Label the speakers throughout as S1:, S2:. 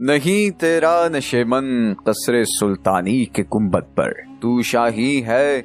S1: नहीं तेरा नशेमन कसरे सुल्तानी के गुंबद पर, तू शाही है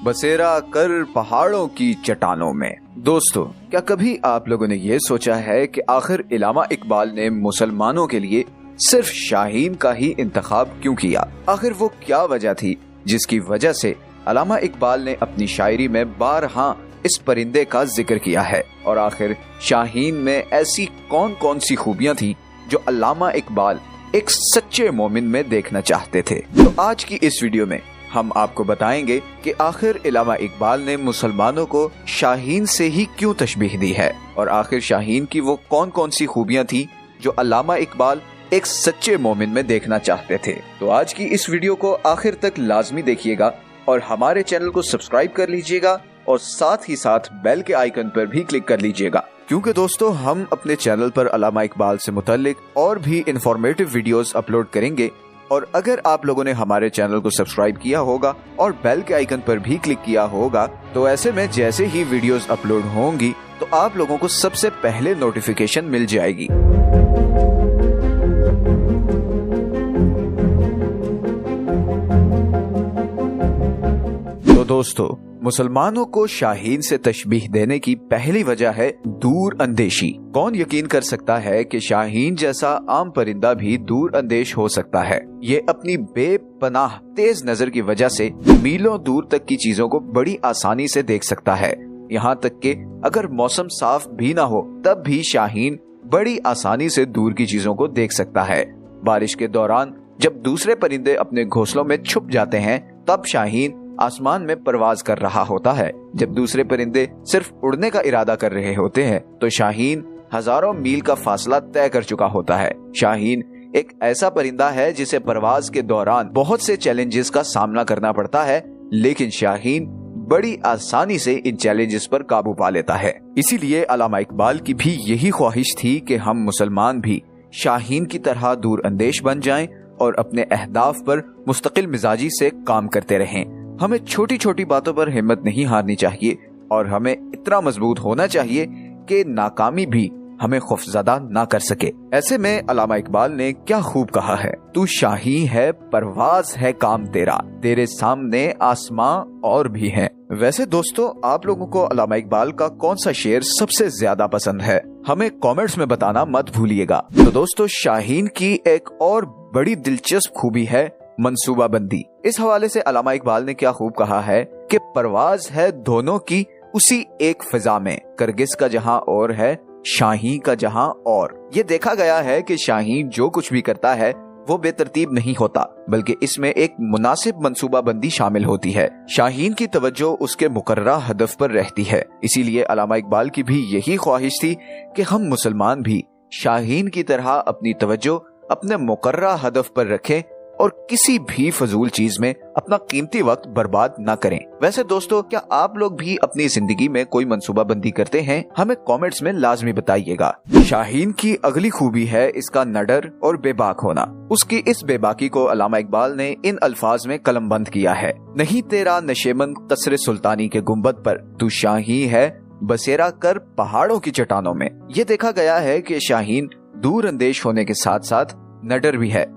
S1: बसेरा कर पहाड़ों की चट्टानों में। दोस्तों, क्या कभी आप लोगों ने ये सोचा है कि आखिर इल्लामा इकबाल ने मुसलमानों के लिए सिर्फ शाहीन का ही इंतखाब क्यों किया? आखिर वो क्या वजह थी जिसकी वजह से अल्लामा इकबाल ने अपनी शायरी में बारहा इस परिंदे का जिक्र किया है? और आखिर शाहीन में ऐसी कौन कौन सी खूबियां थी जो अल्लामा इकबाल एक सच्चे मोमिन में देखना चाहते थे? तो आज की इस वीडियो में हम आपको बताएंगे कि आखिर अल्लामा इकबाल ने मुसलमानों को शाहीन से ही क्यों तशबीह दी है, और आखिर शाहीन की वो कौन कौन सी खूबियां थी जो अल्लामा इकबाल एक सच्चे मोमिन में देखना चाहते थे। तो आज की इस वीडियो को आखिर तक लाजमी देखिएगा और हमारे चैनल को सब्सक्राइब कर लीजिएगा और साथ ही साथ बेल के आइकन पर भी क्लिक कर लीजिएगा, क्योंकि दोस्तों हम अपने चैनल पर अल्लामा इकबाल से मुताल्लिक और भी इंफॉर्मेटिव वीडियोस अपलोड करेंगे। और अगर आप लोगों ने हमारे चैनल को सब्सक्राइब किया होगा और बेल के आइकन पर भी क्लिक किया होगा, तो ऐसे में जैसे ही वीडियोस अपलोड होंगी तो आप लोगों को सबसे पहले नोटिफिकेशन मिल जाएगी। तो दोस्तों, मुसलमानों को शाहीन से तशबीह देने की पहली वजह है दूर अंदेशी। कौन यकीन कर सकता है कि शाहीन जैसा आम परिंदा भी दूर अंदेश हो सकता है? ये अपनी बेपनाह तेज नजर की वजह से मीलों दूर तक की चीजों को बड़ी आसानी से देख सकता है। यहाँ तक कि अगर मौसम साफ भी ना हो तब भी शाहीन बड़ी आसानी से दूर की चीजों को देख सकता है। बारिश के दौरान जब दूसरे परिंदे अपने घोंसलों में छुप जाते हैं तब शाहीन आसमान में परवाज कर रहा होता है। जब दूसरे परिंदे सिर्फ उड़ने का इरादा कर रहे होते हैं तो शाहीन हजारों मील का फासला तय कर चुका होता है। शाहीन एक ऐसा परिंदा है जिसे परवाज के दौरान बहुत से चैलेंजेस का सामना करना पड़ता है, लेकिन शाहीन बड़ी आसानी से इन चैलेंजेस पर काबू पा लेता है। इसीलिए अल्लामा इकबाल की भी यही ख्वाहिश थी कि हम मुसलमान भी शाहीन की तरह दूर अंदेश बन जाएं और अपने अहदाफ पर मुस्तकिल मिजाजी से काम करते रहें। हमें छोटी छोटी बातों पर हिम्मत नहीं हारनी चाहिए और हमें इतना मजबूत होना चाहिए कि नाकामी भी हमें खौफजदा ना कर सके। ऐसे में अल्लामा इकबाल ने क्या खूब कहा है, तू शाही है परवाज है काम तेरा, तेरे सामने आसमां और भी हैं। वैसे दोस्तों, आप लोगों को अल्लामा इकबाल का कौन सा शेर सबसे ज्यादा पसंद है? हमें कमेंट्स में बताना मत भूलिएगा। तो दोस्तों, शाहीन की एक और बड़ी दिलचस्प खूबी है मंसूबाबंदी। इस हवाले से अल्लामा इकबाल ने क्या खूब कहा है कि परवाज है दोनों की उसी एक फिजा में, करगिस का जहां और है शाही का जहां और। ये देखा गया है कि शाहीन जो कुछ भी करता है वो बेतरतीब नहीं होता, बल्कि इसमें एक मुनासिब मंसूबाबंदी शामिल होती है। शाहीन की तवज्जो उसके मुकर्ररा हदफ पर रहती है। इसीलिए अल्लामा इकबाल की भी यही ख्वाहिश थी कि हम मुसलमान भी शाहीन की तरह अपनी तवज्जो अपने मुकर्ररा हदफ पर रखें और किसी भी फजूल चीज में अपना कीमती वक्त बर्बाद ना करें। वैसे दोस्तों, क्या आप लोग भी अपनी जिंदगी में कोई मंसूबाबंदी करते हैं? हमें कमेंट्स में लाजमी बताइएगा। शाहीन की अगली खूबी है इसका नडर और बेबाक होना। उसकी इस बेबाकी को अल्लामा इकबाल ने इन अल्फाज में कलमबंद किया है, नहीं तेरा नशेमन कसरे सुल्तानी के गुंबद पर, तू शाही है बसेरा कर पहाड़ों की चट्टानों में। ये देखा गया है कि शाहीन दूर अंदेश होने के साथ साथ नडर भी है।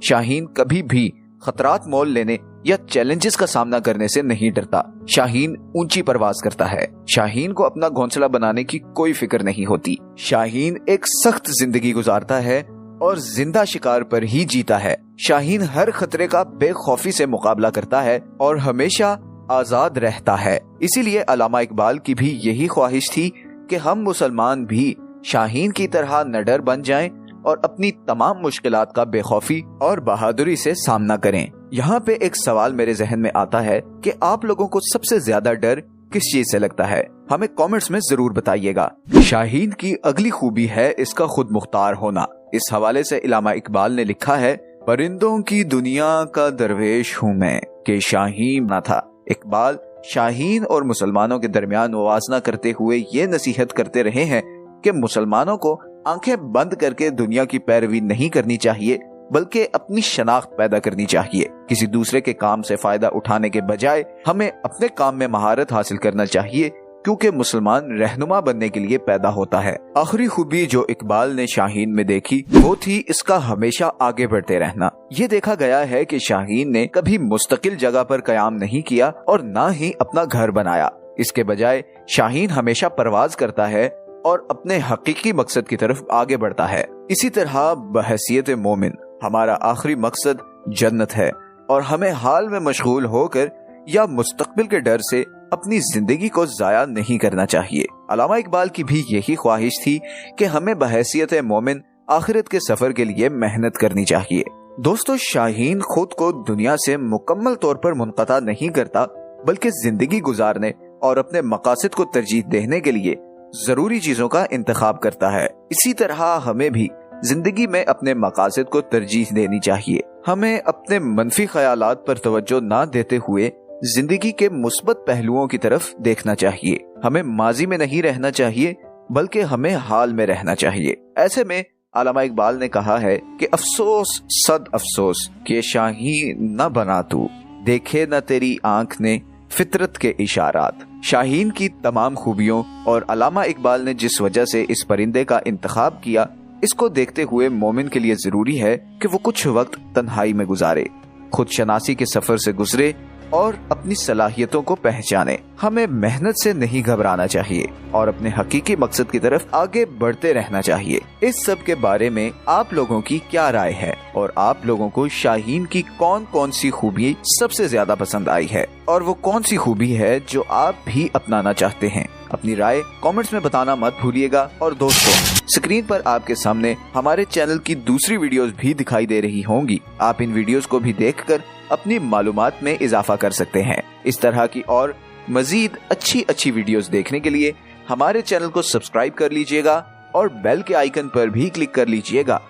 S1: शाहीन कभी भी खतरात मोल लेने या चैलेंजेस का सामना करने से नहीं डरता। शाहीन ऊंची परवाज करता है। शाहीन को अपना घोंसला बनाने की कोई फिक्र नहीं होती। शाहीन एक सख्त जिंदगी गुजारता है और जिंदा शिकार पर ही जीता है। शाहीन हर खतरे का बेखौफी से मुकाबला करता है और हमेशा आजाद रहता है। इसीलिए अल्लामा इकबाल की भी यही ख्वाहिश थी कि हम मुसलमान भी शाहीन की तरह नडर बन जाएं और अपनी तमाम मुश्किलात का बेखौफी और बहादुरी से सामना करें। यहाँ पे एक सवाल मेरे जहन में आता है कि आप लोगों को सबसे ज्यादा डर किस चीज से लगता है? हमें कमेंट्स में जरूर बताइएगा। शाहीन की अगली खूबी है इसका खुद मुख्तार होना। इस हवाले से अल्लामा इकबाल ने लिखा है, परिंदों की दुनिया का दरवेश हूँ मैं कि शाहीन ना था। इकबाल शाहीन और मुसलमानों के दरमियान मुवाजना करते हुए ये नसीहत करते रहे हैं कि मुसलमानों को आंखें बंद करके दुनिया की पैरवी नहीं करनी चाहिए, बल्कि अपनी शनाख्त पैदा करनी चाहिए। किसी दूसरे के काम से फायदा उठाने के बजाय हमें अपने काम में महारत हासिल करना चाहिए क्योंकि मुसलमान रहनुमा बनने के लिए पैदा होता है। आखिरी खूबी जो इकबाल ने शाहीन में देखी वो थी इसका हमेशा आगे बढ़ते रहना। ये देखा गया है कि शाहीन ने कभी मुस्तकिल जगह पर कयाम नहीं किया और ना ही अपना घर बनाया। इसके बजाय शाहीन हमेशा परवाज करता है और अपने हकीकी मकसद की तरफ आगे बढ़ता है। इसी तरह बहैसियत मोमिन हमारा आखिरी मकसद जन्नत है और हमें हाल में मशगूल होकर या मुस्तकबिल के डर से अपनी जिंदगी को जाया नहीं करना चाहिए। अल्लामा इकबाल की भी यही ख्वाहिश थी कि हमें बहैसियत मोमिन आखिरत के सफर के लिए मेहनत करनी चाहिए। दोस्तों, शाहीन खुद को दुनिया से मुकम्मल तौर पर मुनक़ता नहीं करता, बल्कि जिंदगी गुजारने और अपने मकासद को तरजीह देने के लिए जरूरी चीजों का इंतखाब करता है। इसी तरह हमें भी जिंदगी में अपने मकासद को तरजीह देनी चाहिए। हमें अपने मनफी ख्यालात पर तवज्जो ना देते हुए जिंदगी के मुस्बत पहलुओं की तरफ देखना चाहिए। हमें माजी में नहीं रहना चाहिए, बल्कि हमें हाल में रहना चाहिए। ऐसे में अल्लामा इकबाल ने कहा है कि अफसोस सद अफसोस कि शाहीन न बना तू, देखे न तेरी आंख ने फितरत के इशारात। शाहीन की तमाम खूबियों और अल्लामा इकबाल ने जिस वजह से इस परिंदे का इंतखाब किया, इसको देखते हुए मोमिन के लिए जरूरी है कि वो कुछ वक्त तन्हाई में गुजारे, खुद शनासी के सफर से गुजरे और अपनी सलाहियतों को पहचाने। हमें मेहनत से नहीं घबराना चाहिए और अपने हकीकी मकसद की तरफ आगे बढ़ते रहना चाहिए। इस सब के बारे में आप लोगों की क्या राय है और आप लोगों को शाहीन की कौन कौन सी खूबी सबसे ज्यादा पसंद आई है और वो कौन सी खूबी है जो आप भी अपनाना चाहते हैं? अपनी राय कमेंट्स में बताना मत भूलिएगा। और दोस्तों, स्क्रीन पर आपके सामने हमारे चैनल की दूसरी वीडियोस भी दिखाई दे रही होंगी। आप इन वीडियोस को भी देखकर अपनी मालूमात में इजाफा कर सकते हैं। इस तरह की और मजीद अच्छी वीडियोस देखने के लिए हमारे चैनल को सब्सक्राइब कर लीजिएगा और बेल के आइकन पर भी क्लिक कर लीजिएगा